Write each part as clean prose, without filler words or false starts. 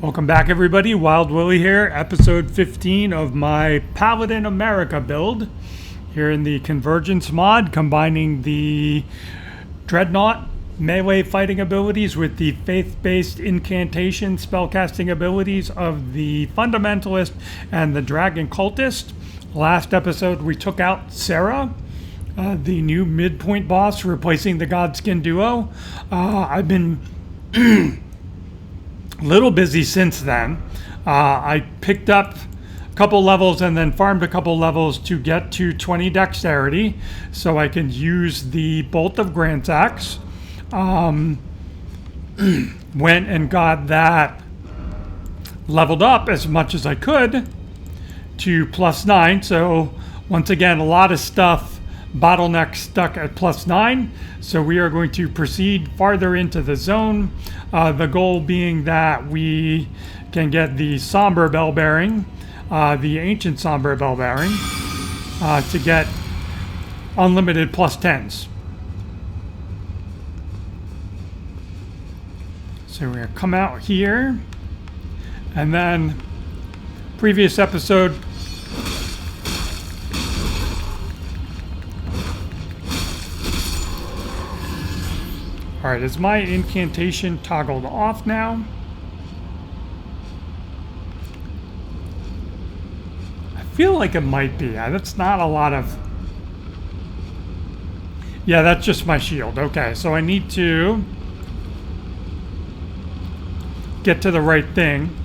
Welcome back, everybody. Wild Willie here, episode 15 of my Paladin of Marika build here in the Convergence Mod, combining the Dreadnought melee fighting abilities with the faith-based incantation spellcasting abilities of the Fundamentalist and the Dragon Cultist. Last episode, we took out Serra, the new midpoint boss replacing the Godskin duo. I've been little busy since then. I picked up a couple levels and then farmed a couple levels to get to 20 dexterity so I can use the Bolt of Grandsax. Went and got that leveled up as much as I could to +9. So once again, a lot of stuff bottleneck stuck at +9. So we are going to proceed farther into the zone. The goal being that we can get the Somber Bell Bearing, the Ancient Somber Bell Bearing, to get unlimited +10s. So we're going to come out here, and then previous episode, all right, is my incantation toggled off now? I feel like it might be. That's not a lot of... Yeah, that's just my shield. Okay, so I need to get to the right thing.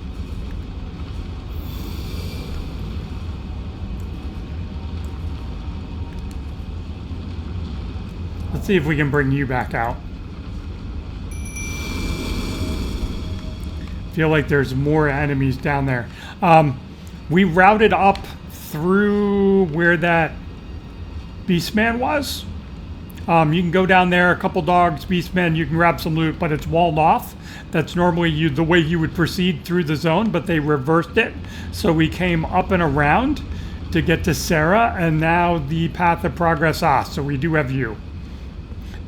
Let's see if we can bring you back out. Feel like there's more enemies down there. We routed up through where that Beastman was. You can go down there, a couple dogs, Beastmen, you can grab some loot, but it's walled off. That's normally the way you would proceed through the zone, but they reversed it. So we came up and around to get to Serra, and now the path of progress, so we do have you.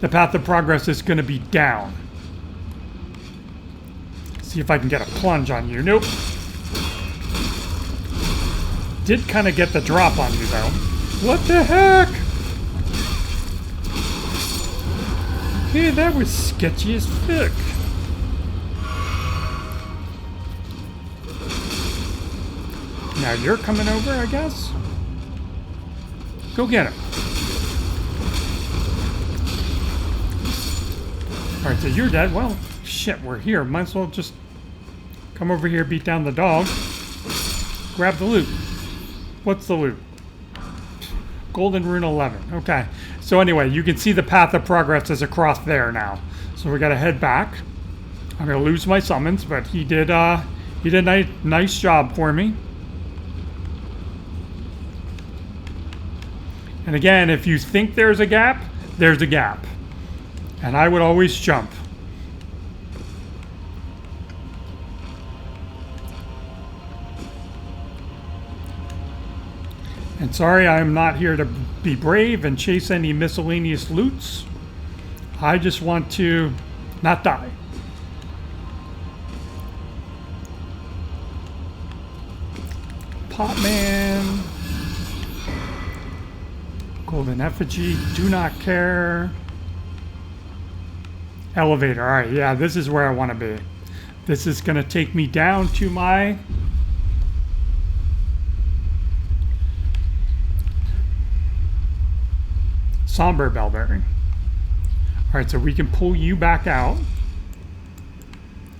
The path of progress is going to be down. See if I can get a plunge on you. Nope. Did kind of get the drop on you, though. What the heck? Hey, that was sketchy as fuck. Now you're coming over, I guess? Go get him. Alright, so you're dead. Well, shit, we're here. Might as well just come over here, beat down the dog. Grab the loot. What's the loot? Golden Rune 11. Okay. So anyway, you can see the path of progress is across there now. So we got to head back. I'm going to lose my summons, but he did a nice job for me. And again, if you think there's a gap, there's a gap. And I would always jump. And sorry, I'm not here to be brave and chase any miscellaneous loots. I just want to not die. Potman. Golden Effigy. Do not care. Elevator. All right, yeah, this is where I want to be. This is going to take me down to my... Somber Bell Bearing. All right, so we can pull you back out.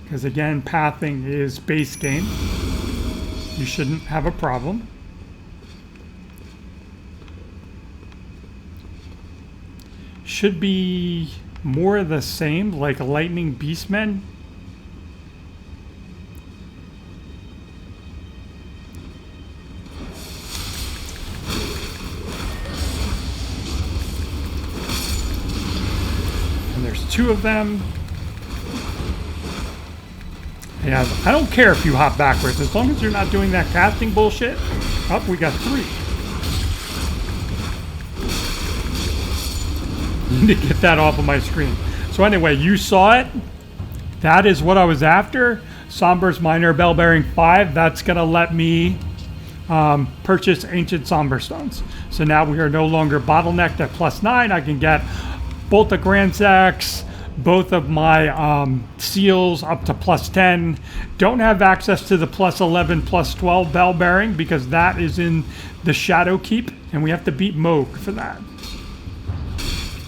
Because again, pathing is base game. You shouldn't have a problem. Should be more of the same, like Lightning Beastmen. And there's 2 of them. Yeah, I don't care if you hop backwards, as long as you're not doing that casting bullshit. Oh, we got 3. Need to get that off of my screen. So anyway, you saw it. That is what I was after. Somber's Minor Bell Bearing 5. That's going to let me purchase Ancient Somber Stones. So now we are no longer bottlenecked at +9. I can get both the Grand Sacks, both of my seals up to +10. Don't have access to the +11, +12 Bell Bearing because that is in the Shadow Keep, and we have to beat Moog for that.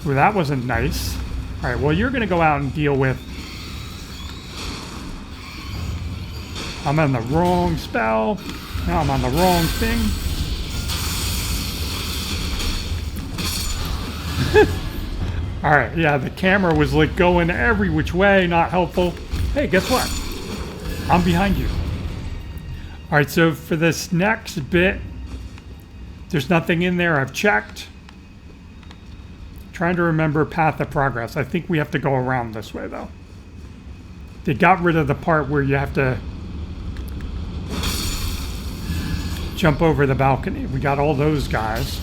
Well, that wasn't nice. All right, well, you're going to go out and deal with... I'm on the wrong spell. Now I'm on the wrong thing. All right, yeah, the camera was like going every which way, not helpful. Hey, guess what? I'm behind you. All right, so for this next bit, there's nothing in there. I've checked. Trying to remember path of progress. I think we have to go around this way, though. They got rid of the part where you have to jump over the balcony. We got all those guys.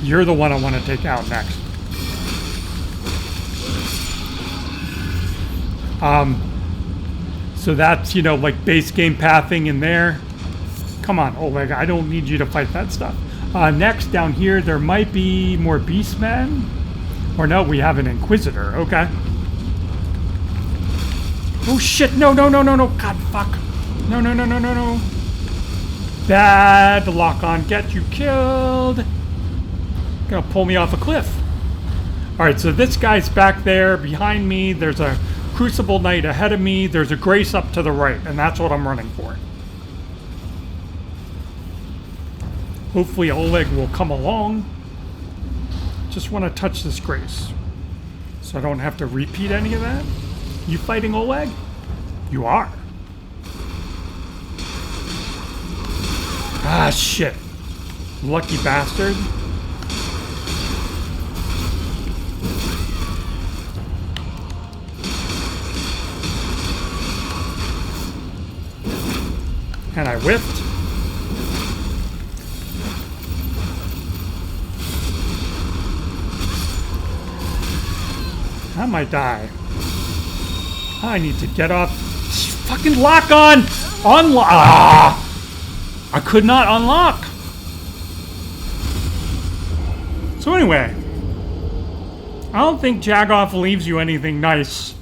You're the one I want to take out next. So that's, you know, like base game pathing in there. Come on, Oleg, I don't need you to fight that stuff. Next, down here, there might be more beastmen. Or no, we have an Inquisitor. Okay. Oh, shit. No, no, no, no, no. God, fuck. No, no, no, no, no, no. Bad lock-on. Get you killed. Gonna pull me off a cliff. Alright, so this guy's back there behind me. There's a Crucible Knight ahead of me. There's a Grace up to the right, and that's what I'm running for. Hopefully Oleg will come along. Just want to touch this Grace, so I don't have to repeat any of that. You fighting Oleg? You are. Ah, shit. Lucky bastard. And I whiffed. I might die. I need to get off. Fucking lock on! Unlock! Ah! I could not unlock. So anyway, I don't think Jagoff leaves you anything nice.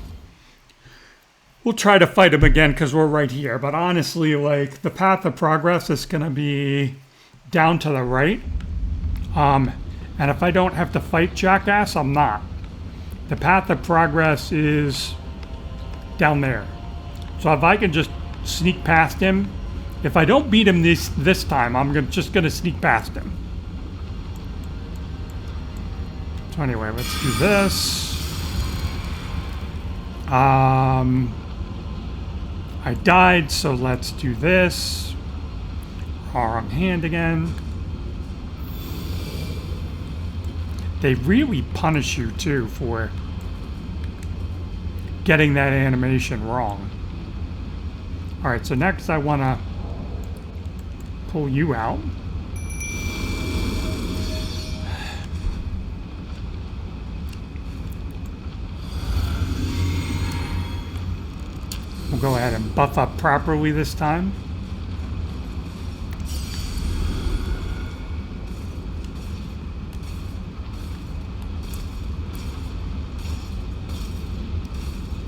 We'll try to fight him again because we're right here. But honestly, like, the path of progress is going to be down to the right. And if I don't have to fight Jackass, I'm not. The path of progress is down there. So if I can just sneak past him, if I don't beat him this time, I'm just going to sneak past him. So anyway, let's do this. I died, so let's do this. Wrong hand again. They really punish you, too, for getting that animation wrong. Alright, so next I want to pull you out. We'll go ahead and buff up properly this time.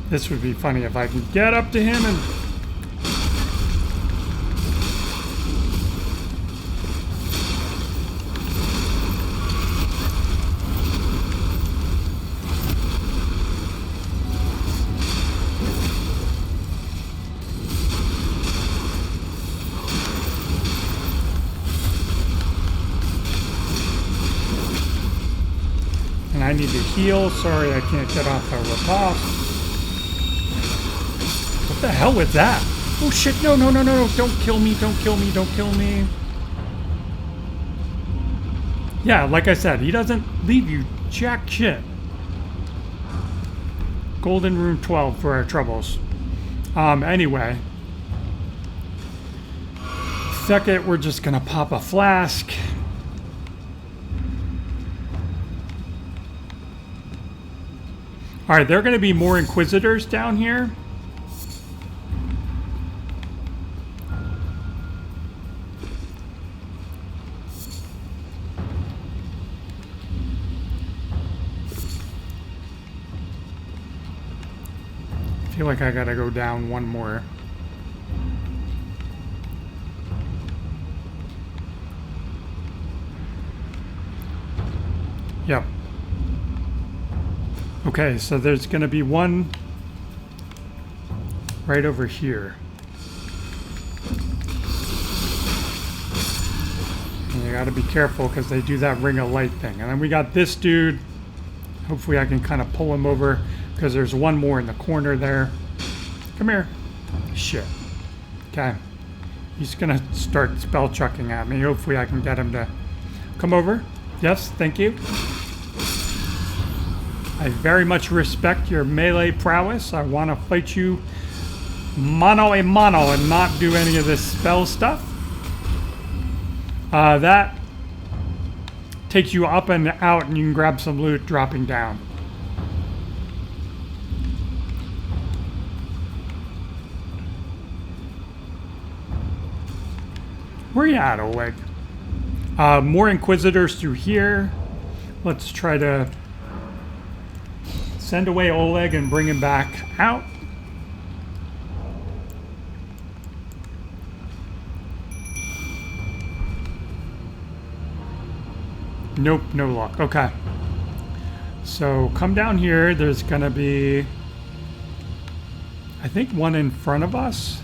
This would be funny if I could get up to him and... And I need to heal. Sorry, I can't get off a riposte. What the hell was that? Oh shit, no, no, no, no, no, don't kill me, don't kill me, don't kill me. Yeah, like I said, he doesn't leave you jack shit. Golden Rune 12 for our troubles. Anyway. Second, we're just gonna pop a flask. Alright, there are gonna be more Inquisitors down here. like I gotta go down one more. Yep. Okay, so there's gonna be one right over here. And you gotta be careful because they do that ring of light thing. And then we got this dude. Hopefully I can kind of pull him over because there's one more in the corner there. Come here. Shit. Okay. He's gonna start spell chucking at me. Hopefully I can get him to come over. Yes, thank you. I very much respect your melee prowess. I want to fight you mano a mano and not do any of this spell stuff. That takes you up and out, and you can grab some loot dropping down. Where you at, Oleg? More Inquisitors through here. Let's try to send away Oleg and bring him back out. Nope, no luck. Okay. So come down here. There's going to be, I think, one in front of us.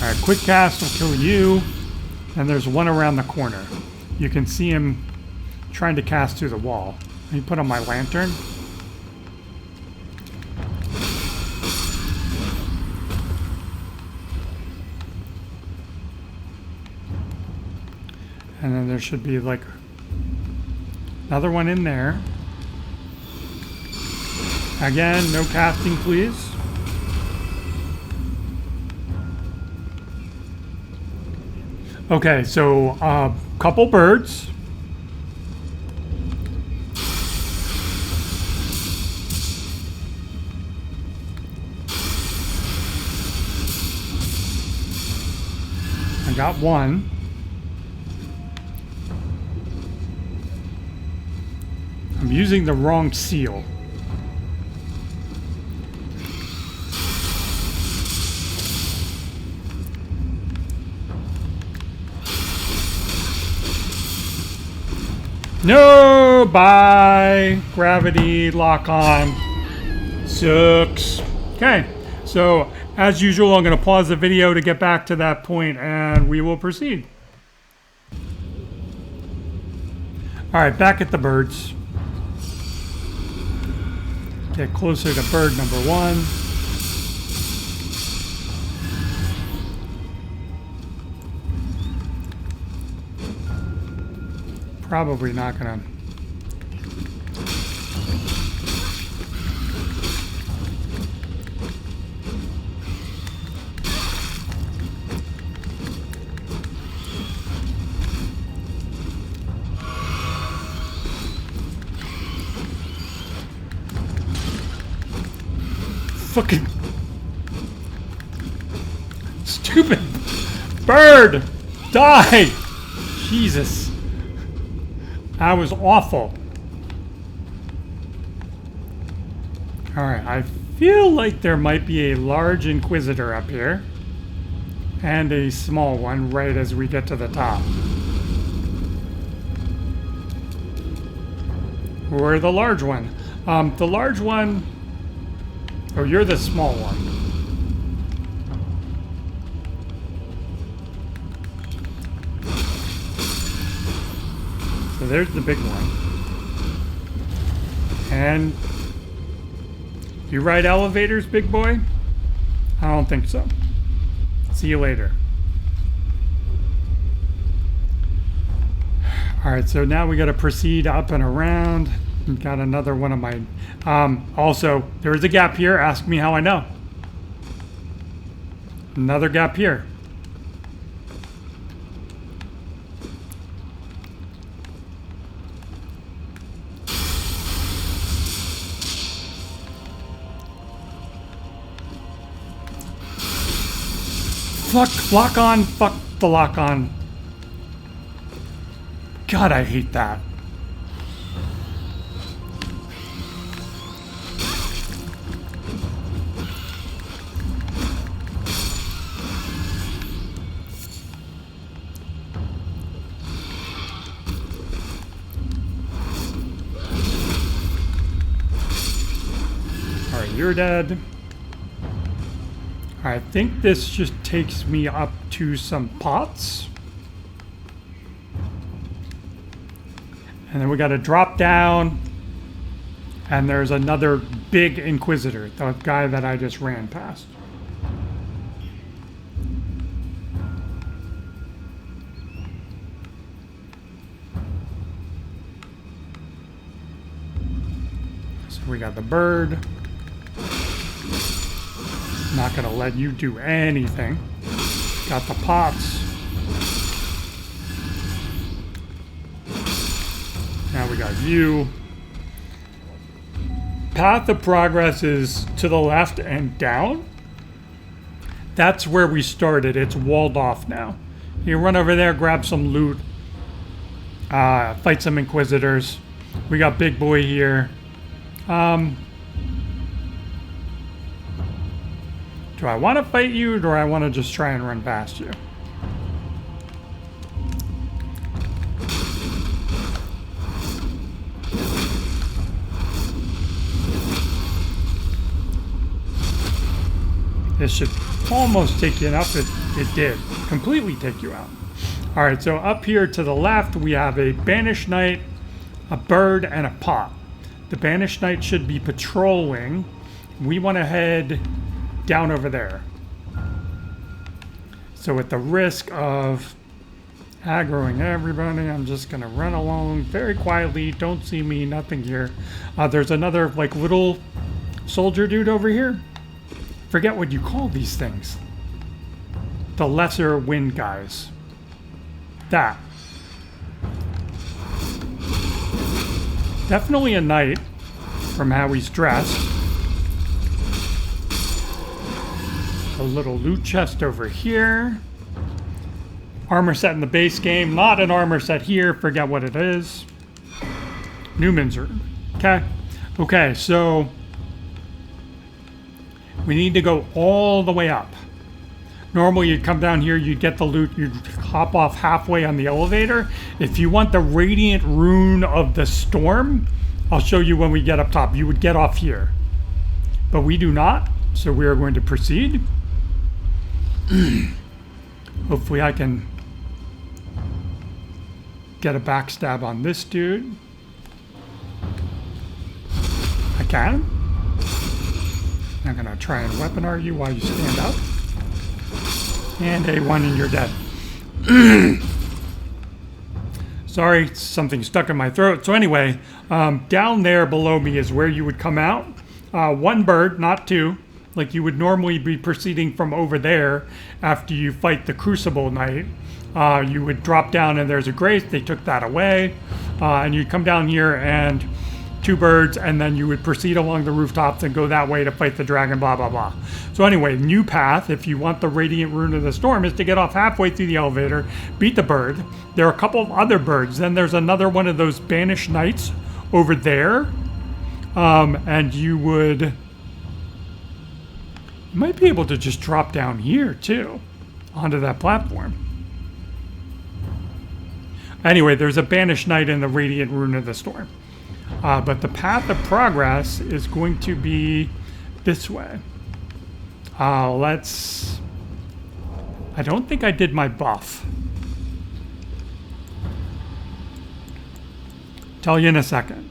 Alright, quick cast will kill you. And there's one around the corner. You can see him trying to cast through the wall. Let me put on my lantern. And then there should be like another one in there. Again, no casting, please. Okay, so couple birds. I got one. I'm using the wrong seal. No! Bye! Gravity, lock on. Sucks. Okay, so as usual, I'm going to pause the video to get back to that point and we will proceed. Alright, back at the birds. Get closer to bird number one. Probably not gonna. Fucking stupid bird, die! Jesus. That was awful. Alright, I feel like there might be a large Inquisitor up here. And a small one right as we get to the top. Or the large one. The large one... Oh, you're the small one. So there's the big one. And you ride elevators, big boy? I don't think so. See you later. Alright, so now we got to proceed up and around. Got another one of my... also, there is a gap here. Ask me how I know. Another gap here. Fuck, lock on. Fuck the lock on. God, I hate that. Alright, you're dead. I think this just takes me up to some pots. And then we got to drop down. And there's another big Inquisitor, the guy that I just ran past. So we got the bird. Not gonna let you do anything. Got the pots. Now we got you. Path of progress is to the left and down. That's where we started. It's walled off now. You run over there, grab some loot, fight some Inquisitors. We got Big Boy here. Do I want to fight you, or do I want to just try and run past you? This should almost take you enough. It did. Completely take you out. Alright, so up here to the left, we have a Banished Knight, a bird, and a pot. The Banished Knight should be patrolling. We want to head down over there. So at the risk of aggroing everybody, I'm just gonna run along very quietly. Don't see me, nothing here. There's another like little soldier dude over here. Forget what you call these things. The lesser wind guys. That. Definitely a knight from how he's dressed. A little loot chest over here. Armor set in the base game. Not an armor set here. Forget what it is. Newman's Rune. Okay. Okay, so we need to go all the way up. Normally you'd come down here, you'd get the loot, you'd hop off halfway on the elevator. If you want the Radiant Rune of the Storm, I'll show you when we get up top. You would get off here. But we do not, so we are going to proceed. Hopefully I can get a backstab on this dude. I can. I'm gonna try and weaponar you while you stand up. And a one and you're dead. Sorry, something stuck in my throat. So anyway, down there below me is where you would come out. One bird, not two. Like you would normally be proceeding from over there after you fight the Crucible Knight. You would drop down and there's a grace. They took that away. And you'd come down here and two birds, and then you would proceed along the rooftops and go that way to fight the dragon, blah, blah, blah. So anyway, new path, if you want the Radiant Rune of the Storm, is to get off halfway through the elevator, beat the bird. There are a couple of other birds. Then there's another one of those Banished Knights over there. And you might be able to just drop down here, too, onto that platform. Anyway, there's a Banished Knight in the Radiant Rune of the Storm. But the path of progress is going to be this way. I don't think I did my buff. Tell you in a second.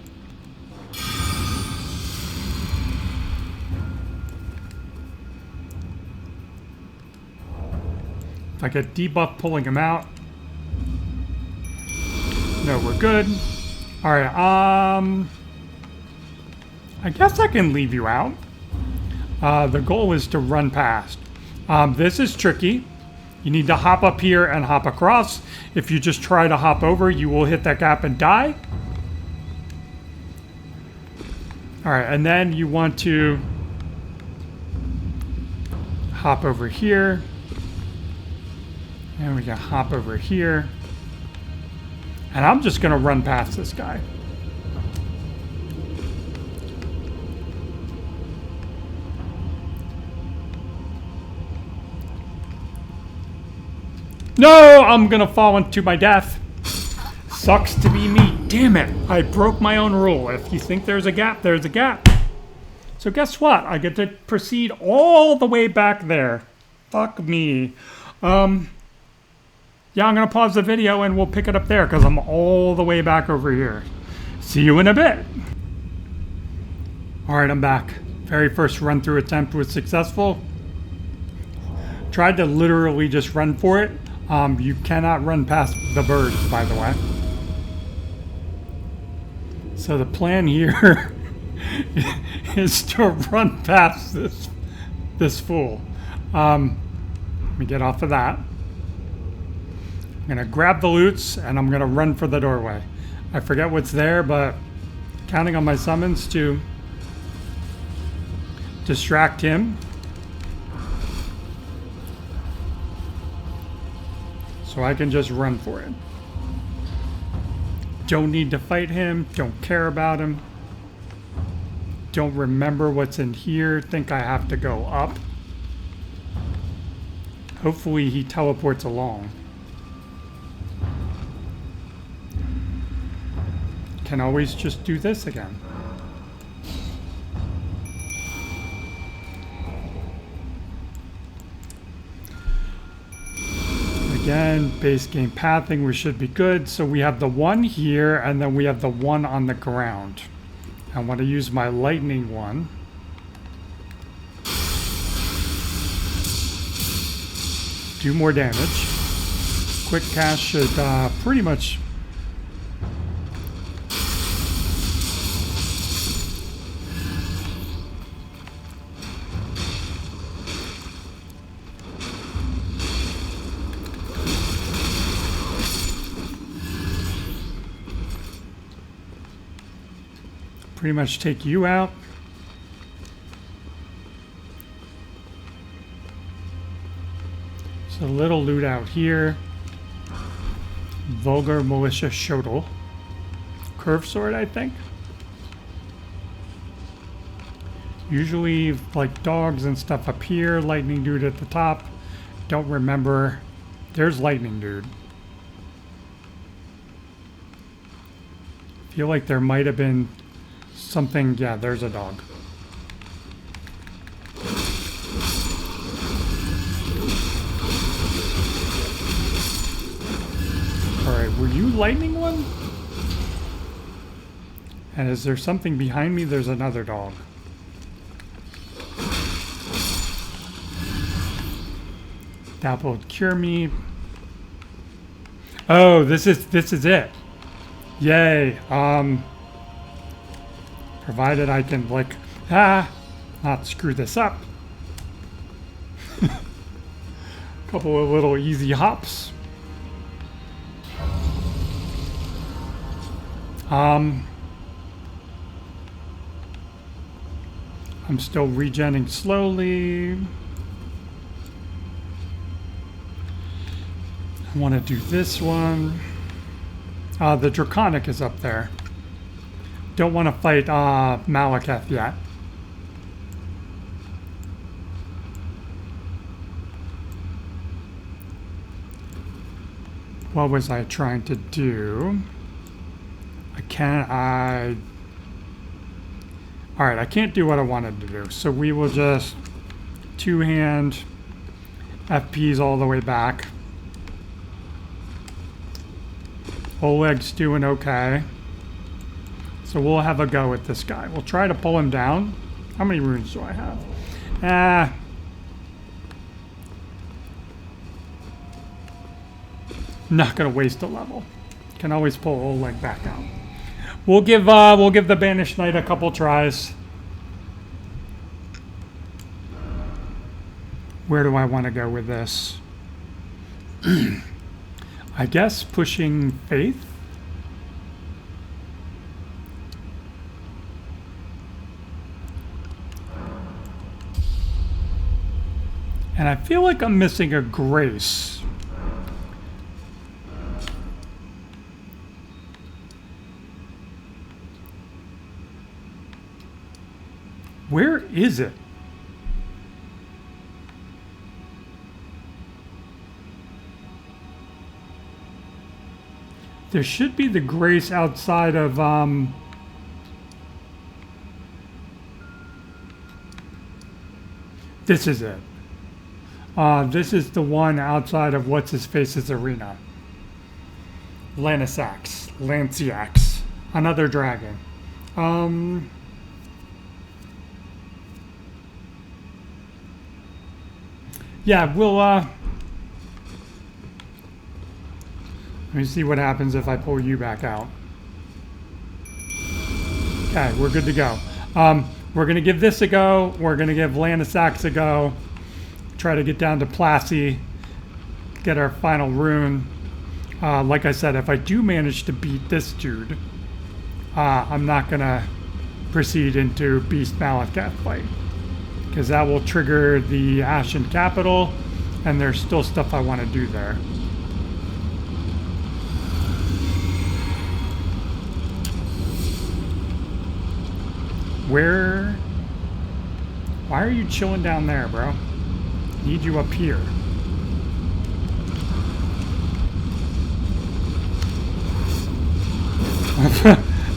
If I get debuff pulling him out. No, we're good. All right, I guess I can leave you out. The goal is to run past. This is tricky. You need to hop up here and hop across. If you just try to hop over, you will hit that gap and die. All right, and then you want to hop over here. And we can hop over here. And I'm just going to run past this guy. No, I'm going to fall into my death. Sucks to be me. Damn it. I broke my own rule. If you think there's a gap, there's a gap. So guess what? I get to proceed all the way back there. Fuck me. Yeah, I'm going to pause the video and we'll pick it up there because I'm all the way back over here. See you in a bit. All right, I'm back. Very first run through attempt was successful. Tried to literally just run for it. You cannot run past the birds, by the way. So the plan here is to run past this fool. Let me get off of that. I'm going to grab the loots, and I'm going to run for the doorway. I forget what's there, but counting on my summons to distract him. So I can just run for it. Don't need to fight him. Don't care about him. Don't remember what's in here. Think I have to go up. Hopefully he teleports along. Can always just do this again. Again, base game pathing, we should be good. So we have the one here, and then we have the one on the ground. I want to use my lightning one. Do more damage. Quick cast should pretty much... pretty much take you out. So a little loot out here. Vulgar Militia Shodel. Curved sword, I think. Usually like dogs and stuff up here. Lightning dude at the top. Don't remember. There's lightning dude. Feel like there might have been something. Yeah, there's a dog. Alright, were you lightning one? And is there something behind me? There's another dog. That will cure me. Oh, this is it. Yay. Provided I can, like, not screw this up. Couple of little easy hops. I'm still regenning slowly. I want to do this one. The Draconic is up there. Don't want to fight Malekith yet. What was I trying to do? Alright, I can't do what I wanted to do. So we will just two-hand FPs all the way back. Oleg's doing okay. So we'll have a go at this guy. We'll try to pull him down. How many runes do I have? Not gonna waste a level. Can always pull Oleg back out. We'll give the Banished Knight a couple tries. Where do I want to go with this? I guess pushing Faith. And I feel like I'm missing a Grace. Where is it? There should be the grace outside of, this is it. This is the one outside of What's-His-Face's arena. Lanciax. Another dragon. Yeah, we'll, let me see what happens if I pull you back out. Okay, we're good to go. We're going to give this a go. We're going to give Lanciax a go. Try to get down to Plassey. Get our final rune. Like I said, if I do manage to beat this dude, I'm not going to proceed into Beast Malekith fight, because that will trigger the Ashen Capital, and there's still stuff I want to do there. Why are you chilling down there, bro? Need you up here.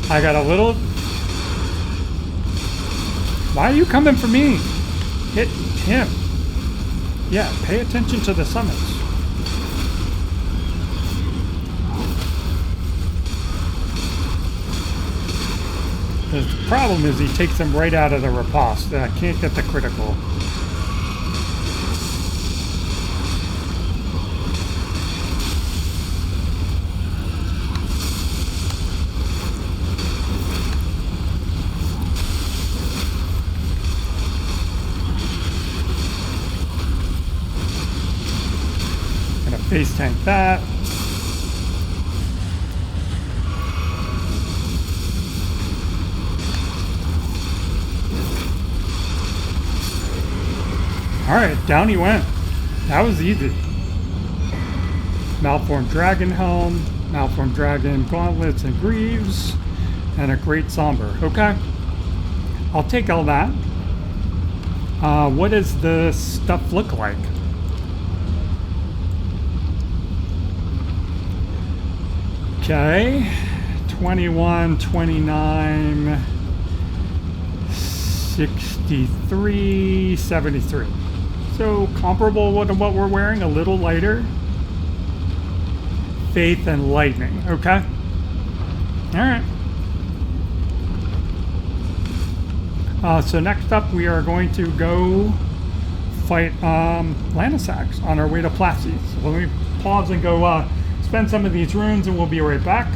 I got a little... Why are you coming for me? Hit him. Yeah, pay attention to the summons. The problem is he takes them right out of the riposte. I can't get the critical. Gonna face tank that. Alright, down he went. That was easy. Malformed Dragon Helm, Malformed Dragon Gauntlets and Greaves, and a Great Somber. Okay. I'll take all that. What does the stuff look like? Okay. 21, 29, 63, 73. So comparable to what we're wearing, a little lighter. Faith and Lightning, okay? Alright. So next up we are going to go fight Lanciax on our way to Plassey. So let me pause and go spend some of these runes and we'll be right back.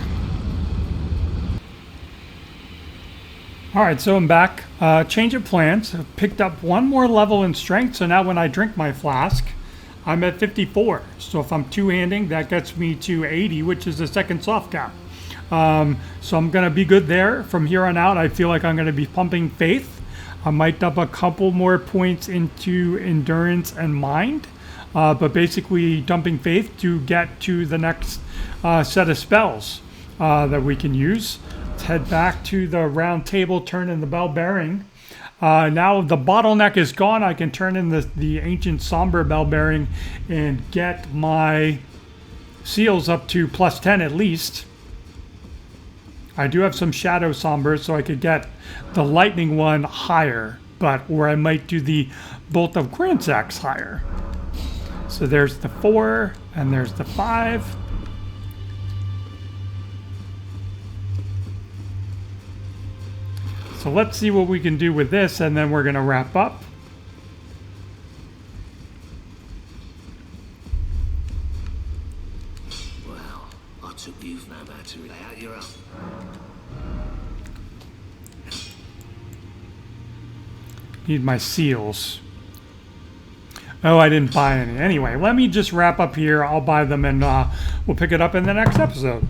Alright, so I'm back. Change of plans. I've picked up one more level in strength, so now when I drink my flask, I'm at 54. So if I'm two-handing, that gets me to 80, which is the second soft cap. So I'm going to be good there. From here on out, I feel like I'm going to be pumping Faith. I might dump a couple more points into Endurance and Mind, but basically dumping Faith to get to the next set of spells that we can use. Let's head back to the round table, turn in the bell bearing. Now the bottleneck is gone. I can turn in the ancient somber bell bearing and get my seals up to +10 at least. I do have some shadow sombers, so I could get the lightning one higher, or I might do the bolt of Grandsax higher. So there's the 4 and there's the 5. So let's see what we can do with this, and then we're going to wrap up. Well, I took you've no matter to lay out your own. Need my seals. Oh, I didn't buy any. Anyway, let me just wrap up here. I'll buy them, and we'll pick it up in the next episode.